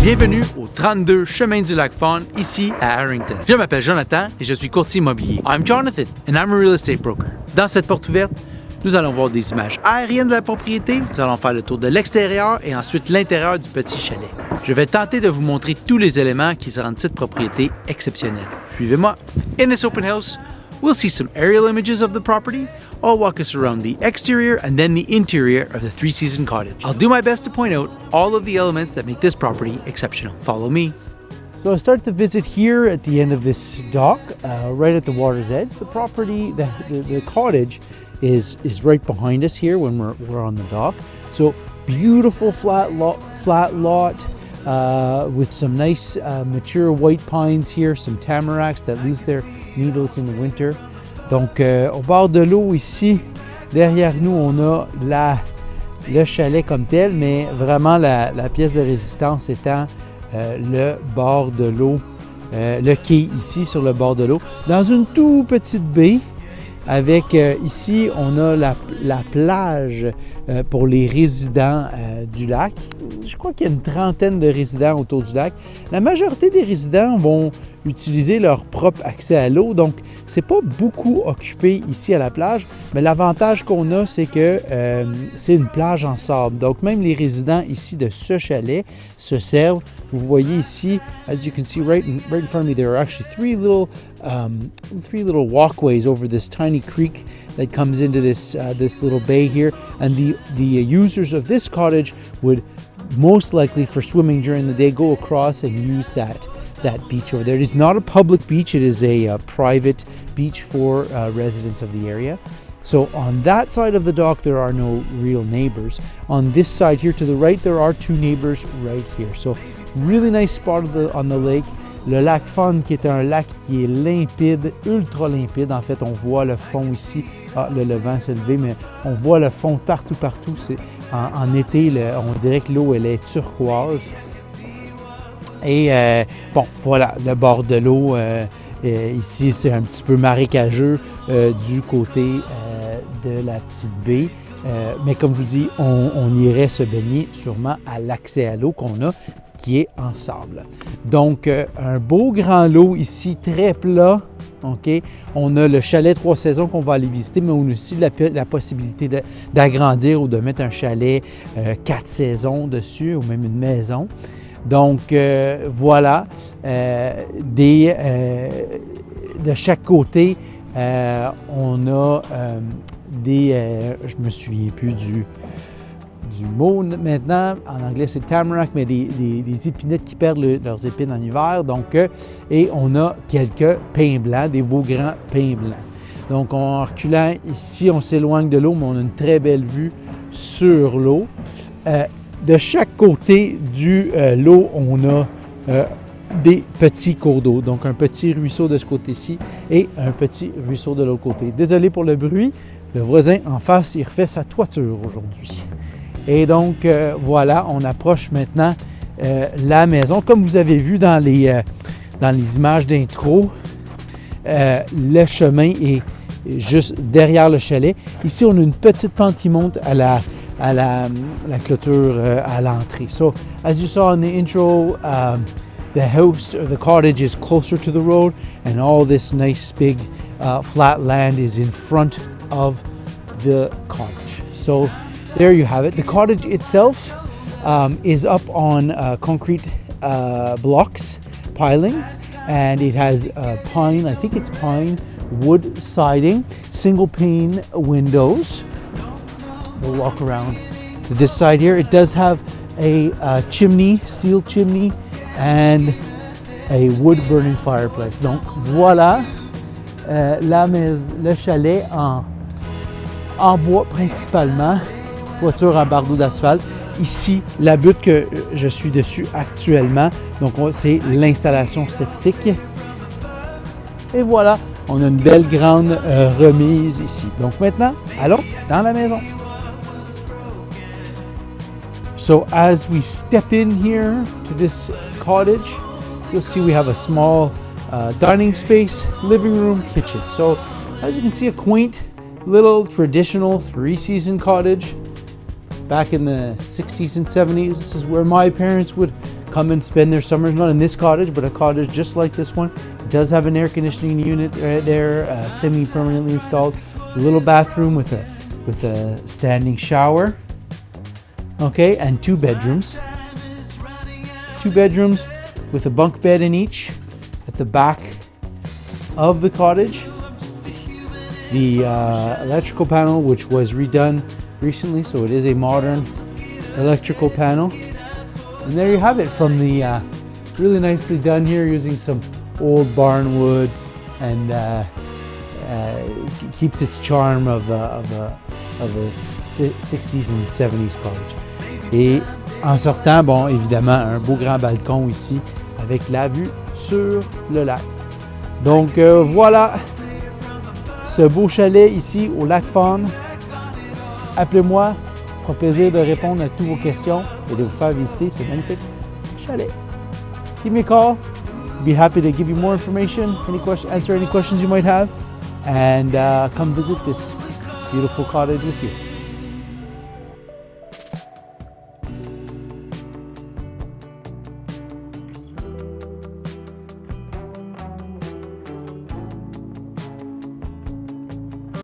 Bienvenue au 32 chemin du Lac-Fawn, ici à Harrington. Je m'appelle Jonathan et je suis courtier immobilier. I'm Jonathan and I'm a real estate broker. Dans cette porte ouverte, nous allons voir des images aériennes de la propriété, nous allons faire le tour de l'extérieur et ensuite l'intérieur du petit chalet. Je vais tenter de vous montrer tous les éléments qui rendent cette propriété exceptionnelle. Suivez-moi. In this open house, we'll see some aerial images of the property. I'll walk us around the exterior and then the interior of the three-season cottage. I'll do my best to point out all of the elements that make this property exceptional. Follow me. So I start the visit here at the end of this dock, right at the water's edge. The property, the cottage is right behind us here when we're on the dock. So beautiful flat lot with some nice mature white pines here, some tamaracks that lose their needles in the winter. Donc, au bord de l'eau ici, derrière nous, on a le chalet comme tel, mais vraiment la pièce de résistance étant le bord de l'eau, le quai ici sur le bord de l'eau, dans une toute petite baie. Avec ici, on a la plage pour les résidents du lac. Je crois qu'il y a une trentaine de résidents autour du lac. La majorité des résidents vont utiliser leur propre accès à l'eau, donc c'est pas beaucoup occupé ici à la plage, mais l'avantage qu'on a, c'est que c'est une plage en sable. Donc même les résidents ici de ce chalet se servent. Vous voyez ici, as you can see right in front of me, there are actually three little walkways over this tiny creek that comes into this little bay here, and the users of this cottage would most likely, for swimming during the day, go across and use that beach over there. It is not a public beach, it is a private beach for residents of the area. So on that side of the dock, there are no real neighbors. On this side here to the right, there are two neighbors right here. So really nice spot on the lake. Le Lac-Fawn qui est un lac qui est limpide, ultra limpide. En fait, on voit le fond ici. Ah, le vent s'est levé, mais on voit le fond partout. C'est, en été, on dirait que l'eau, elle est turquoise. Et bon, voilà, le bord de l'eau, ici, c'est un petit peu marécageux du côté de la petite baie. Mais comme je vous dis, on irait se baigner sûrement à l'accès à l'eau qu'on a, qui est en sable. Donc, un beau grand lot ici, très plat. OK? On a le chalet 3 saisons qu'on va aller visiter, mais on a aussi la possibilité d'agrandir ou de mettre un chalet 4 saisons dessus, ou même une maison. Donc, voilà, de chaque côté, on a je me souviens plus du mot maintenant, en anglais c'est tamarack, mais des épinettes qui perdent leurs épines en hiver. Donc, et on a quelques pins blancs, des beaux grands pins blancs. Donc, en reculant ici, on s'éloigne de l'eau, mais on a une très belle vue sur l'eau. De chaque côté du l'eau, on a des petits cours d'eau. Donc, un petit ruisseau de ce côté-ci et un petit ruisseau de l'autre côté. Désolé pour le bruit, le voisin en face, il refait sa toiture aujourd'hui. Et donc, voilà, on approche maintenant la maison. Comme vous avez vu dans les images d'intro, le chemin est juste derrière le chalet. Ici, on a une petite pente qui monte à la clôture à l'entrée. So, as you saw in the intro, the house or the cottage is closer to the road, and all this nice big flat land is in front of the cottage. So, there you have it. The cottage itself is up on concrete blocks, pilings, and it has pine, I think it's pine wood siding, single pane windows. We'll walk around to this side here. It does have a chimney, steel chimney, and a wood burning fireplace. Donc voilà le chalet en bois principalement, toiture en bardeau d'asphalte. Ici, la butte que je suis dessus actuellement, donc c'est l'installation septique. Et voilà, on a une belle grande remise ici. Donc maintenant, allons dans la maison. So as we step in here to this cottage, you'll see we have a small dining space, living room, kitchen. So as you can see, a quaint little traditional 3-season cottage. Back in the 60s and 70s, this is where my parents would come and spend their summers, not in this cottage, but a cottage just like this one. It does have an air conditioning unit right there, semi-permanently installed. A little bathroom with a standing shower. Okay, and 2 bedrooms. 2 bedrooms with a bunk bed in each at the back of the cottage. The electrical panel, which was redone recently, so it is a modern electrical panel. And there you have it, from the really nicely done here using some old barn wood, and keeps its charm of a 60s and 70s cottage. Et en sortant, bon, évidemment, un beau grand balcon ici avec la vue sur le lac. Donc voilà ce beau chalet ici au Lac-Fawn. Appelez-moi, ça fera plaisir de répondre à toutes vos questions et de vous faire visiter ce magnifique chalet. Give me a call. Be happy to give you more information, answer any questions you might have, and come visit this beautiful cottage with you.